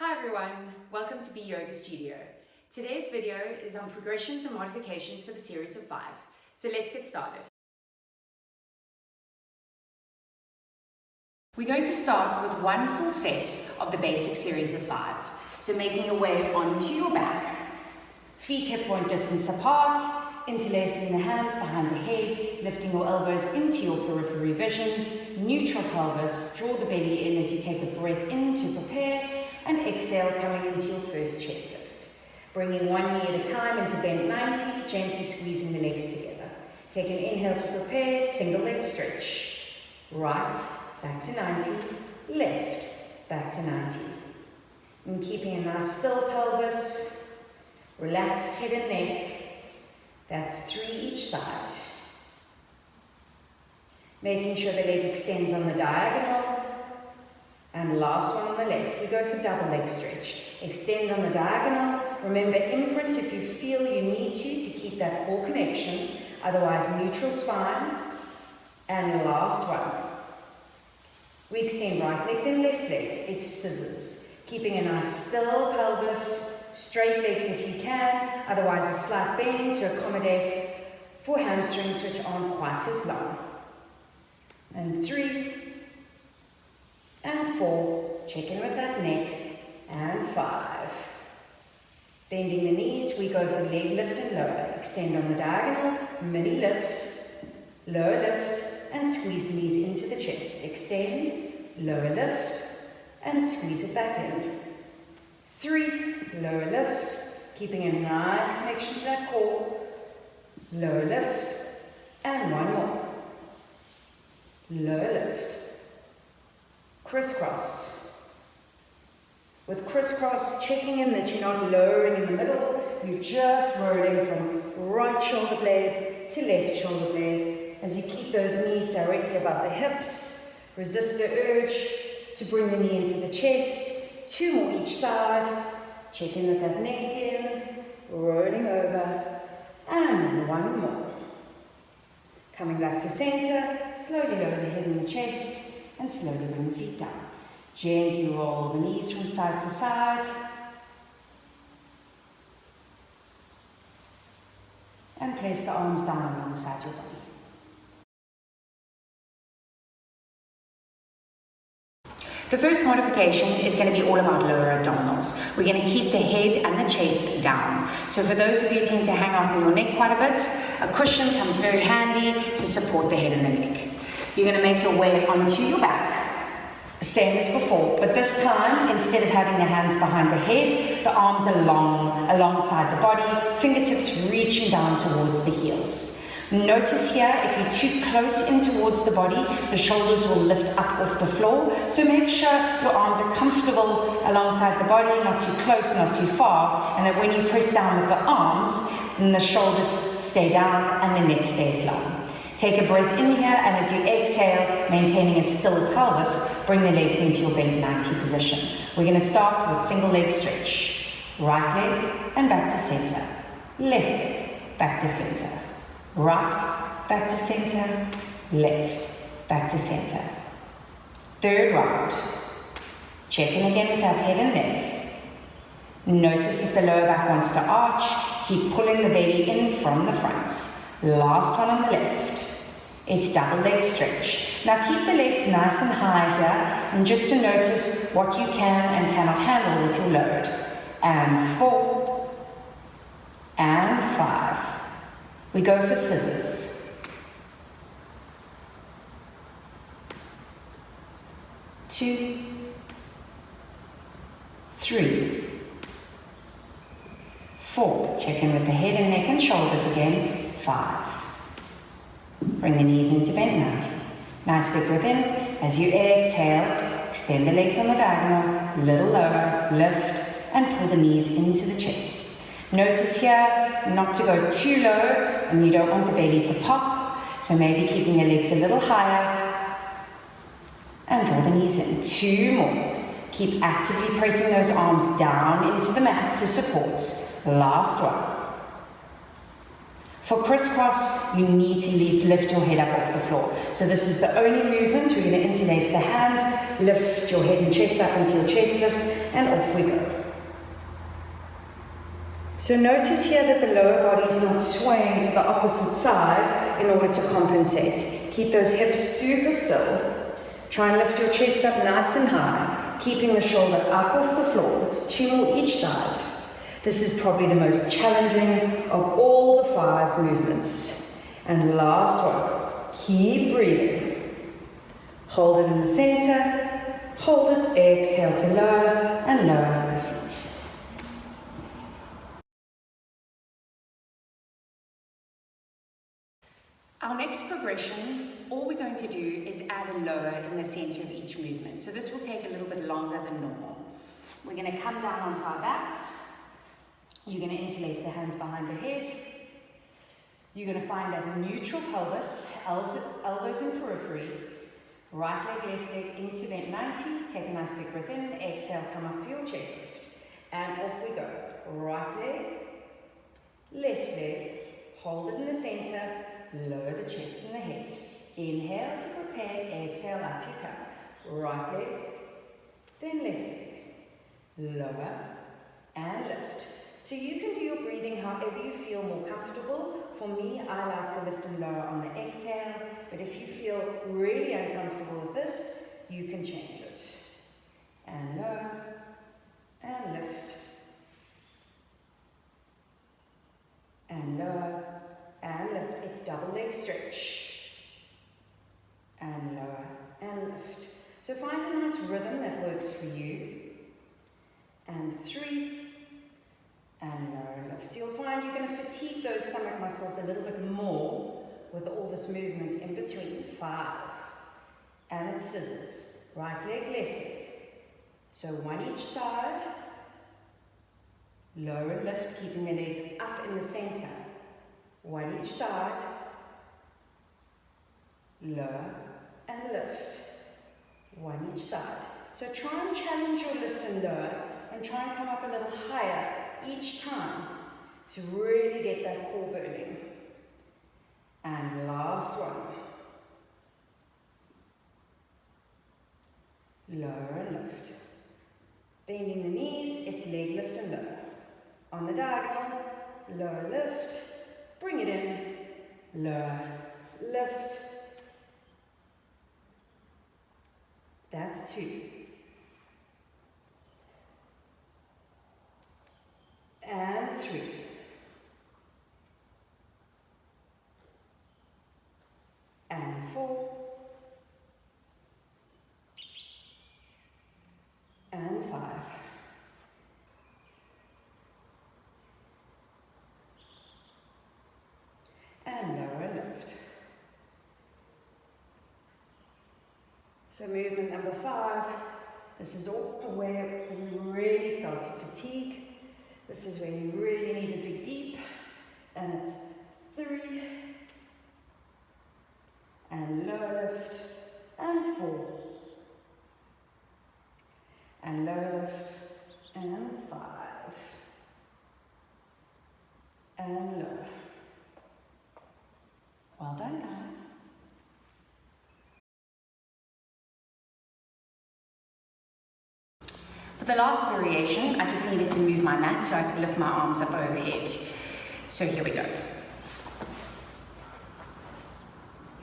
Hi everyone, welcome to Be Yoga Studio. Today's video is on progressions and modifications for the series of 5. So let's get started. We're going to start with one full set of the basic series of 5. So making your way onto your back, feet hip point distance apart, interlacing the hands behind the head, lifting your elbows into your periphery vision, neutral pelvis, draw the belly in as you take a breath in to prepare, and exhale coming into your first chest lift. Bringing one knee at a time into bent 90, gently squeezing the legs together. Take an inhale to prepare, single leg stretch. Right, back to 90, left, back to 90. And keeping a nice still pelvis, relaxed head and neck. That's 3 each side. Making sure the leg extends on the diagonal. And last one on the left, we go for double leg stretch. Extend on the diagonal. Remember, imprint if you feel you need to keep that core connection. Otherwise, neutral spine. And last one. We extend right leg, then left leg. It's scissors. Keeping a nice still pelvis. Straight legs if you can. Otherwise, a slight bend to accommodate for hamstrings which aren't quite as long. And 3. And 4, check in with that neck, and 5. Bending the knees, we go for leg lift and lower. Extend on the diagonal, mini lift, lower lift, and squeeze the knees into the chest. Extend, lower lift, and squeeze it back in. 3, lower lift, keeping a nice connection to that core. Lower lift, and one more. Lower lift. Crisscross. With crisscross, checking in that you're not lowering in the middle, you're just rolling from right shoulder blade to left shoulder blade as you keep those knees directly above the hips. Resist the urge to bring the knee into the chest. 2 more each side. Check in with that neck again, rolling over, and 1 more. Coming back to center, slowly lower the head and the chest. And slowly bring the feet down. Gently roll the knees from side to side. And place the arms down alongside your body. The first modification is going to be all about lower abdominals. We're going to keep the head and the chest down. So for those of you who tend to hang out in your neck quite a bit, a cushion comes very handy to support the head and the neck. You're going to make your way onto your back, same as before, but this time, instead of having the hands behind the head, the arms are long alongside the body, fingertips reaching down towards the heels. Notice here, if you're too close in towards the body, the shoulders will lift up off the floor, so make sure your arms are comfortable alongside the body, not too close, not too far, and that when you press down with the arms, then the shoulders stay down and the neck stays long. Take a breath in here, and as you exhale, maintaining a still pelvis, bring the legs into your bent 90 position. We're going to start with single leg stretch. Right leg and back to center. Left leg, back to center. Right, back to center. Left, back to center. Third round. Check in again with that head and neck. Notice if the lower back wants to arch. Keep pulling the belly in from the front. Last one on the left. It's double leg stretch. Now keep the legs nice and high here, and just to notice what you can and cannot handle with your load. And 4, and 5. We go for scissors. 2, 3, 4. Check in with the head and neck and shoulders again. 5. Bring the knees into bent 90. Nice big breath in. As you exhale, extend the legs on the diagonal, little lower, lift, and pull the knees into the chest. Notice here, not to go too low, and you don't want the belly to pop, so maybe keeping the legs a little higher, and draw the knees in. 2 more. Keep actively pressing those arms down into the mat to support. Last one. For crisscross, you need to lift your head up off the floor. So this is the only movement. We're going to interlace the hands, lift your head and chest up into your chest lift, and off we go. So notice here that the lower body is not swaying to the opposite side in order to compensate. Keep those hips super still. Try and lift your chest up nice and high, keeping the shoulder up off the floor. That's 2 more each side. This is probably the most challenging of all the 5 movements. And last one, keep breathing. Hold it in the center, hold it, exhale to lower, and lower the feet. Our next progression, all we're going to do is add a lower in the center of each movement. So this will take a little bit longer than normal. We're going to come down onto our backs. You're going to interlace the hands behind the head. You're going to find that neutral pelvis, elbows in periphery, right leg, left leg into bent 90. Take a nice big breath in, exhale, come up for your chest lift. And off we go. Right leg, left leg, hold it in the center, lower the chest and the head. Inhale to prepare, exhale, up you come. Right leg, then left leg, lower and lift. So you can do your breathing however you feel more comfortable. For me, I like to lift and lower on the exhale, but if you feel really uncomfortable with this, you can change it. And lower, and lift, and lower, and lift. It's double leg stretch. And lower, and lift. So find a nice rhythm that works for you. And 3, and lower and lift. So you'll find you're going to fatigue those stomach muscles a little bit more with all this movement in between. 5. And it's scissors. Right leg, left leg. So 1 each side. Lower and lift, keeping the legs up in the center. 1 each side. Lower and lift. 1 each side. So try and challenge your lift and lower, and try and come up a little higher each time to really get that core burning. And last one. Lower and lift. Bending the knees, it's leg lift and lower. On the diagonal, lower lift, bring it in, lower, lift. That's 2. And 3. And 4. And 5. And lower and lift. So movement number 5. This is all where we really start to fatigue. This is where you really need to dig deep. And it's 3. And lower lift. And 4. And lower lift. And 5. And lower. Well done, guys. For the last variation, I just needed to move my mat so I could lift my arms up overhead. So here we go.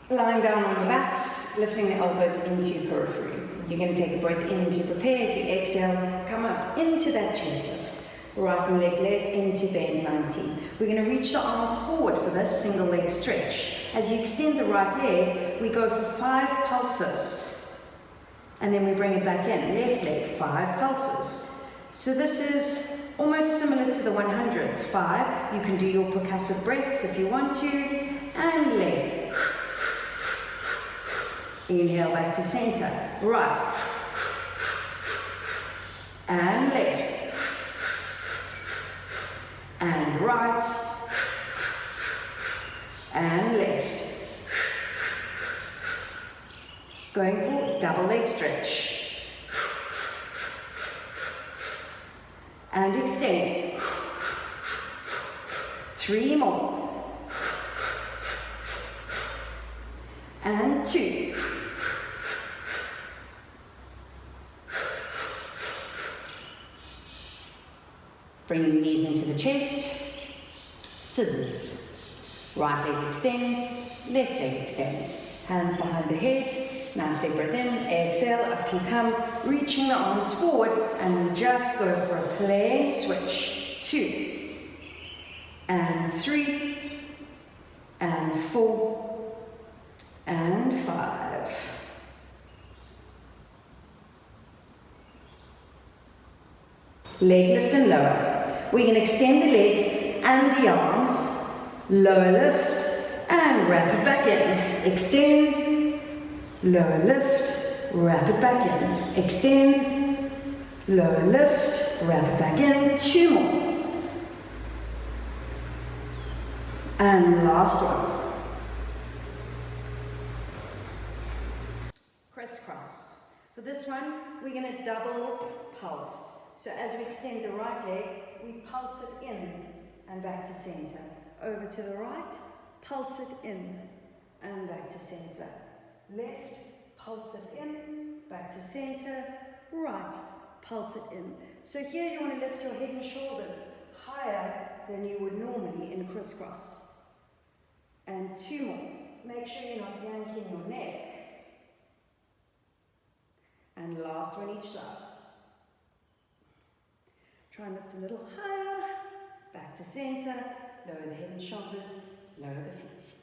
Lying down on your backs, lifting the elbows into periphery. You're going to take a breath in to prepare. As you exhale, come up into that chest lift. Right leg into bend 90. We're going to reach the arms forward for this single leg stretch. As you extend the right leg, we go for 5 pulses. And then we bring it back in. Left leg, 5 pulses. So this is almost similar to the 100s. 5. You can do your percussive breaths if you want to. And left. Inhale back to center. Right. And left. And right. And left. Going for double leg stretch. And extend. 3 more. and 2. Bringing the knees into the chest, scissors. Right leg extends, left leg extends. Hands behind the head, nice big breath in, exhale, up you come, reaching the arms forward, and we just go for a plain switch. 2, and 3, and 4, and 5. Leg lift and lower. We can extend the legs and the arms, lower lift, and wrap it back in. Extend, lower lift, wrap it back in. Extend, lower lift, wrap it back in. 2 more. And last one. Crisscross. For this one, we're going to double pulse. So as we extend the right leg, we pulse it in and back to center. Over to the right, pulse it in and back to center. Left, pulse it in, back to center. Right, pulse it in. So here you want to lift your head and shoulders higher than you would normally in crisscross. And 2 more. Make sure you're not yanking your neck. And last one each side. Try and lift a little higher, back to center, lower the head and shoulders, lower the feet.